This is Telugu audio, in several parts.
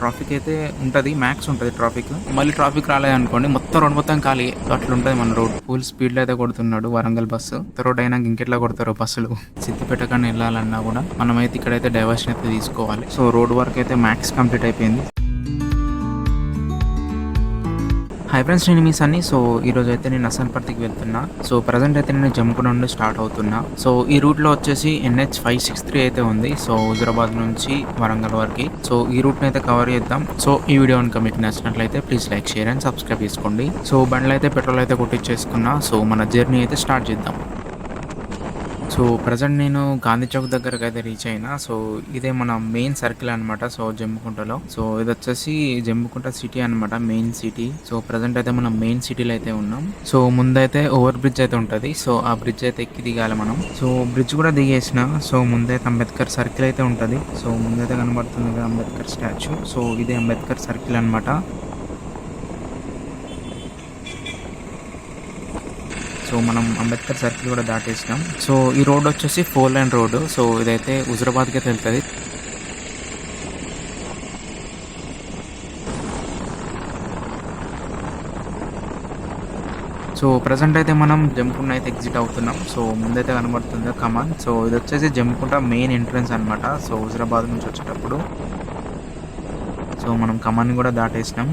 ట్రాఫిక్ అయితే ఉంటది, మ్యాక్స్ ఉంటది ట్రాఫిక్. మళ్ళీ ట్రాఫిక్ రాలేదనుకోండి మొత్తం రోడ్ మొత్తం ఖాళీ. అట్లుంటది మన రోడ్. ఫుల్ స్పీడ్ లో అయితే కొడుతున్నాడు వరంగల్ బస్సు. రోడ్ అయినాక ఇంకెట్లా కొడతారు బస్సులు. సిద్దిపేట కన్నా వెళ్ళాలన్నా కూడా మనమైతే ఇక్కడైతే డైవర్షన్ అయితే తీసుకోవాలి. సో రోడ్ వర్క్ అయితే మ్యాక్స్ కంప్లీట్ అయిపోయింది. హై ఫ్రెండ్స్, నేను మీ సన్నీ. సో ఈ రోజు అయితే నేను అసన్పర్తికి వెళ్తున్నా. సో ప్రజెంట్ అయితే నేను జమ్ముకు నుండి స్టార్ట్ అవుతున్నా. సో ఈ రూట్ లో వచ్చేసి NH 563 అయితే ఉంది. సో హుజరాబాద్ నుంచి వరంగల్ వరకు. సో ఈ రూట్ ని అయితే కవర్ చేద్దాం. సో ఈ వీడియో కనుక మీకు నచ్చినట్లయితే please like, share and subscribe చేసుకోండి. సో బండ్లు అయితే పెట్రోల్ అయితే కొట్టించేసుకున్నా. సో మన జర్నీ అయితే స్టార్ట్ చేద్దాం. సో ప్రజెంట్ నేను గాంధీ చౌక్ దగ్గరకు అయితే రీచ్ అయినా. సో ఇదే మన మెయిన్ సర్కిల్ అనమాట. సో జమ్ముకుంటలో. సో ఇది వచ్చేసి జమ్ముకుంట సిటీ అనమాట, మెయిన్ సిటీ. సో ప్రజెంట్ అయితే మనం మెయిన్ సిటీలో అయితే ఉన్నాం. సో ముందైతే ఓవర్ బ్రిడ్జ్ అయితే ఉంటది. సో ఆ బ్రిడ్జ్ అయితే ఎక్కి దిగాలి మనం. సో బ్రిడ్జ్ కూడా దిగేసిన. సో ముందైతే అంబేద్కర్ సర్కిల్ అయితే ఉంటది. సో ముందైతే కనబడుతుంది కదా అంబేద్కర్ స్టాచ్యూ. సో ఇదే అంబేద్కర్ సర్కిల్ అనమాట. సో మనం అంబేద్కర్ సర్కిల్ కూడా దాటేసినాం. సో ఈ రోడ్ వచ్చేసి 4 లైన్ రోడ్. సో ఇదైతే హుజరాబాద్కి అయితే వెళ్తుంది. సో ప్రజెంట్ అయితే మనం జమ్ముకుంట అయితే ఎగ్జిట్ అవుతున్నాం. సో ముందైతే కనబడుతుంది కమాన్. సో ఇది వచ్చేసి జమ్ముకుంట మెయిన్ ఎంట్రన్స్ అనమాట. సో హుజరాబాద్ నుంచి వచ్చేటప్పుడు. సో మనం కమాన్ కూడా దాటేసినాం.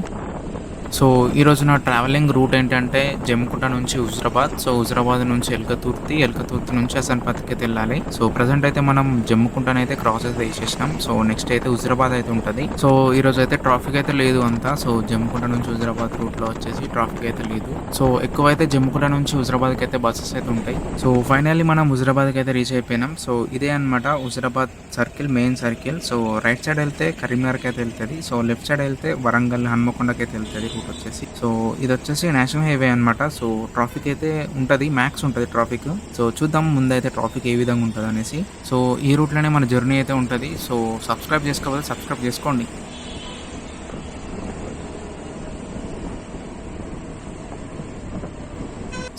సో ఈరోజు నా ట్రావెలింగ్ రూట్ ఏంటంటే జమ్ముకుంట నుంచి హుజరాబాద్. సో హుజరాబాద్ నుంచి ఎల్కతుర్తి నుంచి అసన్పర్తికి అయితే వెళ్ళాలి. సో ప్రజెంట్ అయితే మనం జమ్ముకుంటనైతే క్రాస్ అయితే చేసేసినాం. సో నెక్స్ట్ అయితే హుజరాబాద్ అయితే ఉంటుంది. సో ఈరోజు అయితే ట్రాఫిక్ అయితే లేదు అంతా. సో జమ్ముకుంట నుంచి హుజరాబాద్ రూట్ లో వచ్చేసి ట్రాఫిక్ అయితే లేదు. సో ఎక్కువైతే జమ్ముకుంట నుంచి హుజరాబాద్కి అయితే బస్సెస్ అయితే ఉంటాయి. సో ఫైనల్లీ మనం హుజరాబాద్కి అయితే రీచ్ అయిపోయినాం. సో ఇదే అనమాట Huzurabad circle, main circle. So right side వెళ్తే కరీంనగర్కి అయితే వెళ్తుంది. సో లెఫ్ట్ సైడ్ వెళ్తే వరంగల్, హన్మకొండకి అయితే వెళ్తుంది వచ్చేసి. సో ఇది వచ్చేసి నేషనల్ హైవే అనమాట. సో ట్రాఫిక్ అయితే ఉంటది, మ్యాక్స్ ఉంటది ట్రాఫిక్. సో చూద్దాం ముందైతే ట్రాఫిక్ ఏ విధంగా ఉంటది అనేసి. సో ఈ రూట్ లోనే మన జర్నీ అయితే ఉంటది. సో సబ్స్క్రైబ్ చేసుకోవాలి, సబ్స్క్రైబ్ చేసుకోండి.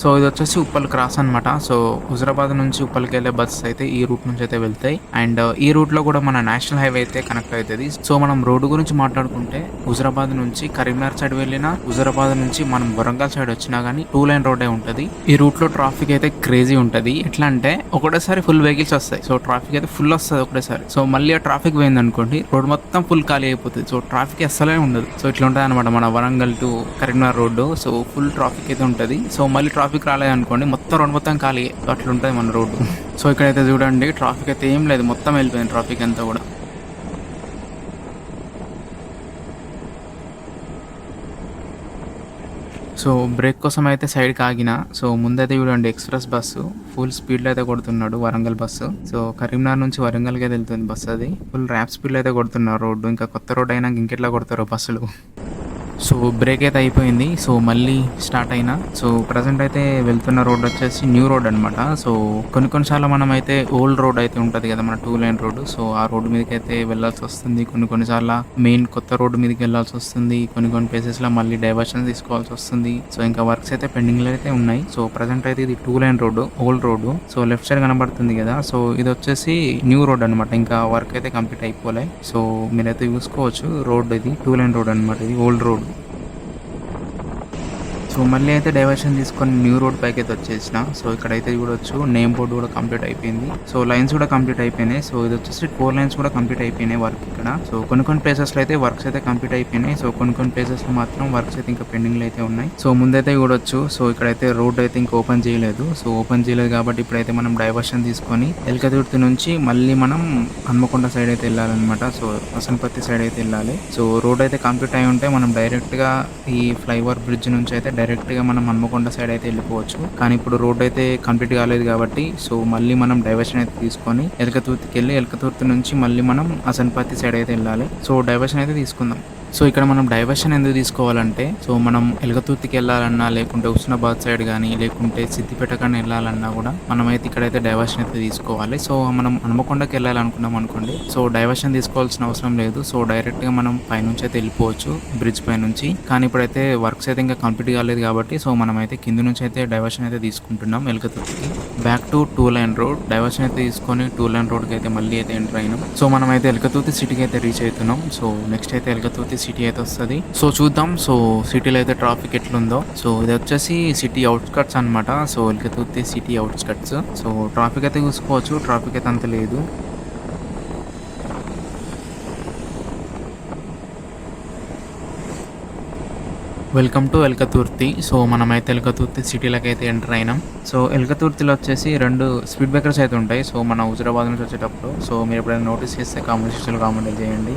సో ఇది వచ్చేసి ఉప్పల్ క్రాస్ అనమాట. సో హుజరాబాద్ నుంచి ఉప్పల్కి వెళ్ళే బస్సెస్ అయితే ఈ రూట్ నుంచి అయితే వెళ్తాయి. అండ్ ఈ రూట్ లో కూడా మన నేషనల్ హైవే అయితే కనెక్ట్ అవుతుంది. సో మనం రోడ్డు గురించి మాట్లాడుకుంటే హుజరాబాద్ నుంచి కరీంనగర్ సైడ్ వెళ్ళినా, హుజరాబాద్ నుంచి మనం వరంగల్ సైడ్ వచ్చినా గానీ 2 లైన్ రోడ్ ఉంటది. ఈ రూట్ లో ట్రాఫిక్ అయితే క్రేజీ ఉంటది. ఎట్లా అంటే ఒకటేసారి ఫుల్ వెహికల్స్ వస్తాయి. సో ట్రాఫిక్ అయితే ఫుల్ వస్తుంది ఒకటేసారి. సో మళ్ళీ ఆ ట్రాఫిక్ పోయింది అనుకోండి, రోడ్ మొత్తం ఫుల్ ఖాళీ అయిపోతుంది. సో ట్రాఫిక్ అస్సలే ఉండదు. సో ఇట్లా ఉంటుంది అనమాట మన Warangal to Karimnagar road. So full traffic అయితే ఉంటది. సో మళ్ళీ ట్రాఫిక్ రాలేదనుకోండి మొత్తం రోడ్ మొత్తం ఖాళీ. అట్లుంటది మన రోడ్డు. సో ఇక్కడైతే చూడండి ట్రాఫిక్ అయితే ఏం లేదు, మొత్తం వెళ్ళిపోయింది ట్రాఫిక్ అంతా కూడా. సో బ్రేక్ కోసం అయితే సైడ్కి ఆగిన. సో ముందైతే చూడండి ఎక్స్ప్రెస్ బస్సు ఫుల్ స్పీడ్లో అయితే కొడుతున్నాడు వరంగల్ బస్సు. సో కరీంనగర్ నుంచి వరంగల్కి అయితే వెళ్తుంది బస్సు. అది ఫుల్ ర్యాప్ స్పీడ్లో అయితే కొడుతున్నారు రోడ్డు. ఇంకా కొత్త రోడ్ అయినాక ఇంకెట్లా కొడతారు బస్సులు. సో బ్రేక్ అయితే అయిపోయింది. సో మళ్ళీ స్టార్ట్ అయినా. సో ప్రజెంట్ అయితే వెళ్తున్న రోడ్ వచ్చేసి న్యూ రోడ్ అనమాట. సో కొన్నిసార్లు మనం అయితే ఓల్డ్ రోడ్ అయితే ఉంటుంది కదా మన 2 లైన్ రోడ్. సో ఆ రోడ్ మీదకి అయితే వెళ్ళాల్సి వస్తుంది. కొన్నిసార్లు మెయిన్ కొత్త రోడ్డు మీదకి వెళ్ళాల్సి వస్తుంది. కొన్ని ప్లేసెస్ లో మళ్ళీ డైవర్షన్ తీసుకోవాల్సి వస్తుంది. సో ఇంకా వర్క్స్ అయితే పెండింగ్ లో అయితే ఉన్నాయి. సో ప్రజెంట్ అయితే ఇది 2 line road, old road. So left side కనబడుతుంది కదా. సో ఇది వచ్చేసి న్యూ రోడ్ అనమాట. ఇంకా వర్క్ అయితే కంప్లీట్ అయిపోలే. సో మీరైతే చూసుకోవచ్చు రోడ్. ఇది 2 లైన్ రోడ్ అనమాట. ఇది ఓల్డ్ రోడ్. సో మళ్ళీ అయితే డైవర్షన్ తీసుకొని న్యూ రోడ్ పైకి అయితే వచ్చేసిన. సో ఇక్కడైతే చూడొచ్చు నేమ్ బోర్డు కూడా కంప్లీట్ అయిపోయింది. సో లైన్స్ కూడా కంప్లీట్ అయిపోయినాయి. సో ఇది వచ్చేసి 4 లైన్స్ కూడా కంప్లీట్ అయిపోయినాయి వర్క్ ఇక్కడ. సో కొన్ని ప్లేసెస్ లో అయితే వర్క్స్ అయితే కంప్లీట్ అయిపోయినాయి. సో కొన్ని ప్లేసెస్ లో మాత్రం వర్క్స్ అయితే ఇంకా పెండింగ్ లో అయితే ఉన్నాయి. సో ముందైతే చూడొచ్చు. సో ఇక్కడైతే రోడ్ అయితే ఇంకా ఓపెన్ చేయలేదు. సో ఓపెన్ చేయలేదు కాబట్టి ఇప్పుడైతే మనం డైవర్షన్ తీసుకొని ఎల్కతుర్తి నుంచి మళ్ళీ మనం హన్మకొండ సైడ్ అయితే వెళ్ళాలన్నమాట. సో అసన్పర్తి సైడ్ అయితే వెళ్ళాలి. సో రోడ్ అయితే కంప్లీట్ అయి ఉంటే మనం డైరెక్ట్ గా ఈ ఫ్లైఓవర్ బ్రిడ్జ్ నుంచి అయితే డైరెక్ట్ గా మనం హన్మకొండ సైడ్ అయితే వెళ్ళిపోవచ్చు. కానీ ఇప్పుడు రోడ్ అయితే కంప్లీట్ కాలేదు కాబట్టి సో మళ్ళీ మనం డైవర్షన్ అయితే తీసుకొని ఎల్కతుర్తికి వెళ్ళి ఎల్కతుర్తి నుంచి మళ్ళీ మనం అసన్పర్తి సైడ్ అయితే వెళ్ళాలి. సో డైవర్షన్ అయితే తీసుకుందాం. సో ఇక్కడ మనం డైవర్షన్ ఎందుకు తీసుకోవాలంటే, సో మనం ఎలగతుర్తికి వెళ్ళాలన్నా, లేకుంటే హుస్నాబాద్ సైడ్ కానీ, లేకుంటే సిద్దిపేట కానీ వెళ్ళాలన్నా కూడా మనమైతే ఇక్కడైతే డైవర్షన్ అయితే తీసుకోవాలి. సో మనం హన్మకొండకి వెళ్ళాలనుకున్నాం అనుకోండి, సో డైవర్షన్ తీసుకోవాల్సిన అవసరం లేదు. సో డైరెక్ట్గా మనం పైనుంచి అయితే వెళ్ళిపోవచ్చు, బ్రిడ్జ్ పై నుంచి. కానీ ఇప్పుడైతే వర్క్స్ అయితే ఇంకా కంప్లీట్ కాలేదు కాబట్టి, సో మనమైతే కింద నుంచి అయితే డైవర్షన్ అయితే తీసుకుంటున్నాం ఎలగతుర్తికి. Back to 2 line road diversion అయితే తీసుకొని 2 లైన్ రోడ్కి అయితే మళ్ళీ అయితే ఎంటర్ అయినాం. సో మనమైతే ఎలగతుర్తి సిటీకి అయితే రీచ్ అవుతున్నాం. సో నెక్స్ట్ అయితే ఎలగతుర్తి సిటీ అయితే వస్తుంది. సో చూద్దాం సో సిటీలో అయితే ట్రాఫిక్ ఎట్లుందో. సో ఇది వచ్చేసి సిటీ అవుట్స్కట్స్ అనమాట. So Elagathurthi city outskirts. So traffic అయితే చూసుకోవచ్చు, ట్రాఫిక్ అయితే అంత లేదు. Welcome to Elkathurthy. సో మనమైతే ఎలకతుర్తి సిటీలోకి అయితే ఎంటర్ అయినాం. సో ఎలకతుర్తిలో వచ్చేసి 2 స్పీడ్ బ్రేకర్స్ అయితే ఉంటాయి. సో మన హుజురాబాద్ నుంచి వచ్చేటప్పుడు. సో మీరు ఎప్పుడైనా నోటీస్ చేస్తే కామెంట్ సెక్షన్లో కామెంట్ చేయండి.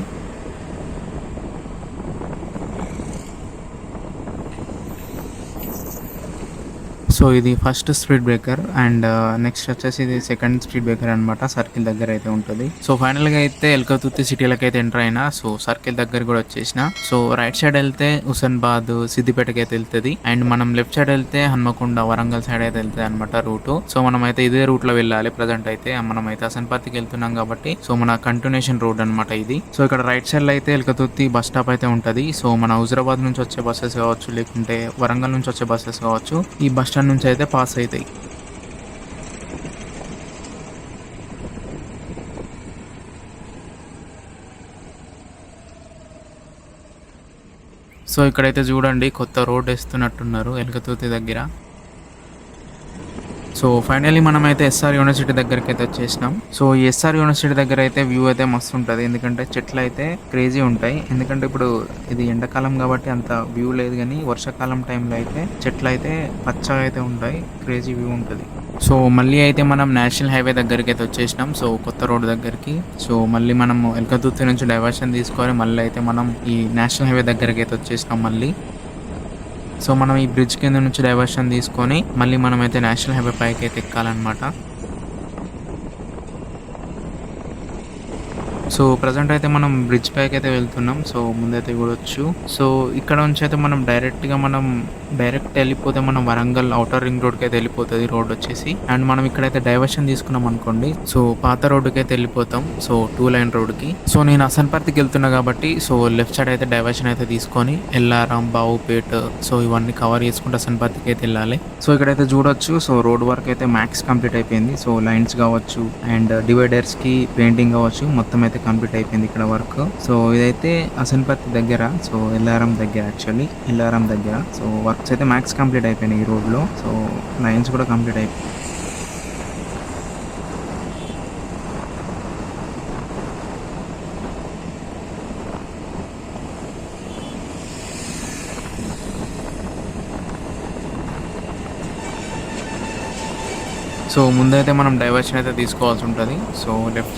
సో ఇది first speed breaker and next వచ్చేసి ఇది సెకండ్ స్పీడ్ బ్రేకర్ అనమాట. సర్కిల్ దగ్గర అయితే ఉంటుంది. సో ఫైనల్గా అయితే ఎలకతుర్తి సిటీలోకి అయితే ఎంటర్ అయినా. సో సర్కిల్ దగ్గర కూడా వచ్చేసిన. సో రైట్ సైడ్ వెళ్తే హుస్నాబాద్ సిద్దిపేటకి అయితే వెళ్తుంది. అండ్ మనం లెఫ్ట్ సైడ్ వెళ్తే హన్మకొండ వరంగల్ సైడ్ అయితే వెళ్తుంది అనమాట రూట్. సో మనం అయితే ఇదే రూట్ లో వెళ్ళాలి. ప్రజెంట్ అయితే మనం అయితే హసన్పర్తికి వెళ్తున్నాం కాబట్టి సో మన కంటిన్యూషన్ రోడ్ అనమాట ఇది. సో ఇక్కడ రైట్ సైడ్ లో అయితే ఎలకతుర్తి బస్ స్టాప్ అయితే ఉంటది. సో మన హుజురాబాద్ నుంచి వచ్చే బస్సెస్ కావచ్చు, లేకుంటే వరంగల్ నుంచి వచ్చే బస్సెస్ కావచ్చు, ఈ బస్ స్టాండ్ నుంచి అయితే పాస్ అవుతాయి. సో ఇక్కడైతే చూడండి కొత్త రోడ్ వేస్తున్నట్టున్నారు ఎలకతుర్తి దగ్గర. సో ఫైనల్లీ మనమైతే ఎస్ఆర్ యూనివర్సిటీ దగ్గరికి అయితే వచ్చేసినాం. సో ఈ ఎస్ఆర్ యూనివర్సిటీ దగ్గర అయితే వ్యూ అయితే మస్తు ఉంటుంది. ఎందుకంటే చెట్లు అయితే క్రేజీ ఉంటాయి. ఎందుకంటే ఇప్పుడు ఇది ఎండాకాలం కాబట్టి అంత వ్యూ లేదు, కానీ వర్షాకాలం టైంలో అయితే చెట్లు అయితే పచ్చగా అయితే ఉంటాయి, క్రేజీ వ్యూ ఉంటుంది. సో మళ్ళీ అయితే మనం నేషనల్ హైవే దగ్గరికి అయితే వచ్చేసినాం. సో కొత్త రోడ్ దగ్గరికి. సో మళ్ళీ మనం ఎలకతుర్తి నుంచి డైవర్షన్ తీసుకొని మళ్ళీ అయితే మనం ఈ నేషనల్ హైవే దగ్గరికి అయితే వచ్చేసినాం మళ్ళీ. సో మనం ఈ బ్రిడ్జ్ కింద నుంచి డైవర్షన్ తీసుకొని మళ్ళీ మనమైతే నేషనల్ హైవే పైకి అయితే ఎక్కాలన్నమాట. సో ప్రజెంట్ అయితే మనం బ్రిడ్జ్ పైకి అయితే వెళ్తున్నాం. సో ముందైతే చూడొచ్చు. సో ఇక్కడ నుంచి అయితే మనం డైరెక్ట్ వెళ్ళిపోతే మనం వరంగల్ అవుటర్ రింగ్ రోడ్కి అయితే వెళ్ళిపోతుంది రోడ్ వచ్చేసి. అండ్ మనం ఇక్కడైతే డైవర్షన్ తీసుకున్నాం అనుకోండి, సో పాత రోడ్డుకి అయితే వెళ్ళిపోతాం. సో 2 లైన్ రోడ్కి. సో నేను హసన్పర్తికి వెళ్తున్నా కాబట్టి సో లెఫ్ట్ సైడ్ అయితే డైవర్షన్ అయితే తీసుకొని ఎల్లారం, బావుపేట్, సో ఇవన్నీ కవర్ చేసుకుంటే హసన్పర్తికి అయితే వెళ్ళాలి. సో ఇక్కడైతే చూడొచ్చు. సో రోడ్ వర్క్ అయితే మ్యాక్స్ కంప్లీట్ అయిపోయింది. సో లైన్స్ కావచ్చు అండ్ డివైడర్స్ కి పెయింటింగ్ కావచ్చు, మొత్తం అయితే కంప్లీట్ అయిపోయింది ఇక్కడ వర్క్. సో ఇదైతే హసన్పర్తి దగ్గర, సో ఎల్లారం దగ్గర, యాక్చువల్లీ ఎల్లారం దగ్గర. సో వర్క్స్ అయితే మ్యాక్స్ కంప్లీట్ అయిపోయినాయి ఈ రోడ్లో. సో లైన్స్ కూడా కంప్లీట్ అయిపోయి. సో ముందైతే మనం డైవర్షన్ అయితే తీసుకోవాల్సి ఉంటుంది. సో లెఫ్ట్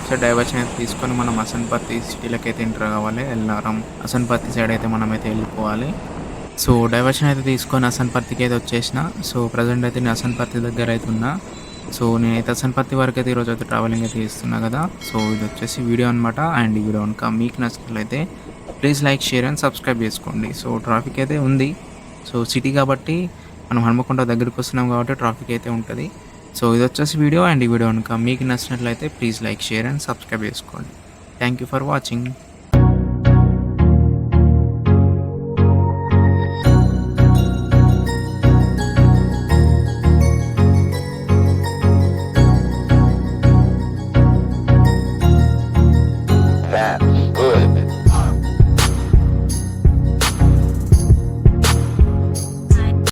సైడ్ డైవర్షన్ అయితే తీసుకొని మనం హసన్పర్తి సిటీలోకి అయితే ఎంటర్ కావాలి. ఎల్లారం హసన్పర్తి సైడ్ అయితే మనం అయితే వెళ్ళిపోవాలి. సో డైవర్షన్ అయితే తీసుకొని హసన్పర్తికి అయితే వచ్చేసిన. సో ప్రజెంట్ అయితే నేను హసన్పర్తి దగ్గర అయితే ఉన్నా. సో నేనైతే హసన్పర్తి వరకు అయితే ఈరోజు అయితే ట్రావెలింగ్ అయితే చేస్తున్నా కదా. సో ఇది వచ్చేసి వీడియో అనమాట. అండ్ ఈ వీడియో కనుక మీకు నచ్చినట్లయితే please like, share and subscribe చేసుకోండి. సో ట్రాఫిక్ అయితే ఉంది. సో సిటీ కాబట్టి మనం హన్మకొండ దగ్గరికి వస్తున్నాం కాబట్టి ట్రాఫిక్ అయితే ఉంటుంది. సో ఇది వచ్చేసి వీడియో. అండ్ ఈ వీడియో కనుక మీకు నచ్చినట్లయితే please like, share and subscribe చేసుకోండి. Thank you for watching.